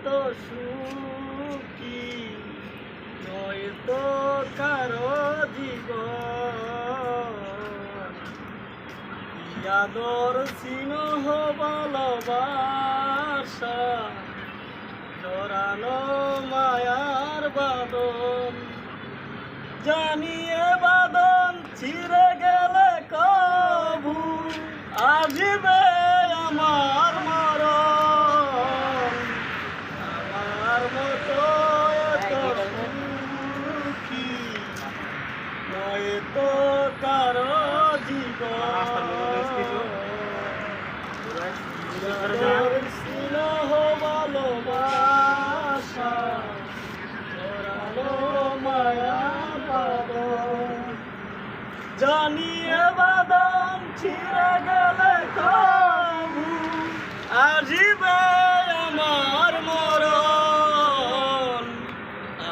তো সুখী নয়তো কারো জীবন আদর স্নেহ ভালোবাসা জড়ানো মায়ার বাঁধন জানিয়ে বাঁধন ছিঁড়ে গেলে কবু আসবে আমার মরণ আমার মতো এত সুখী নয়তো কারো জীবন স্নেহ ভালোবাসা জড়ানো মায়া বাঁধন জানিয়ে বাঁধন ছিঁড়ে গেলে কবু আসবে আমার মরণ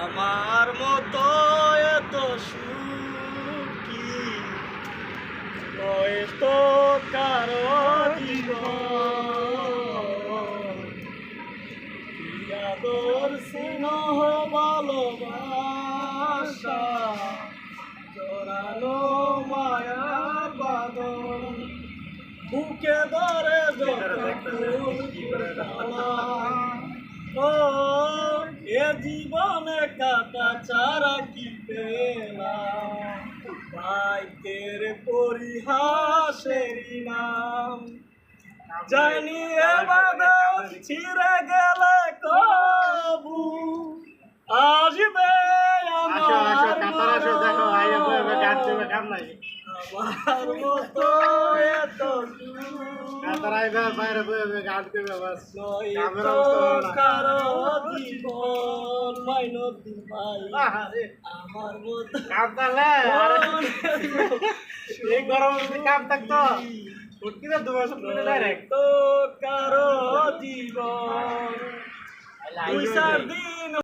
আমার মতো এত সুখী নয়তো কারো জীবন আদর স্নেহ ভালোবাসা জড়ানো মায়া বাঁধন বুকে ধরে ও এ জীবনে কাটা ছাড়া কি পেলাম ভাইকের পরিহাসেরই নাম জানিয়ে বাঁধন ছিঁড়ে গেলে কবু আসবে আমার মতো এত কারো জীবন মাইনতি ভাই আমার মতো এই গরম কাম থাকতো কারো জীবন দুই চার দিন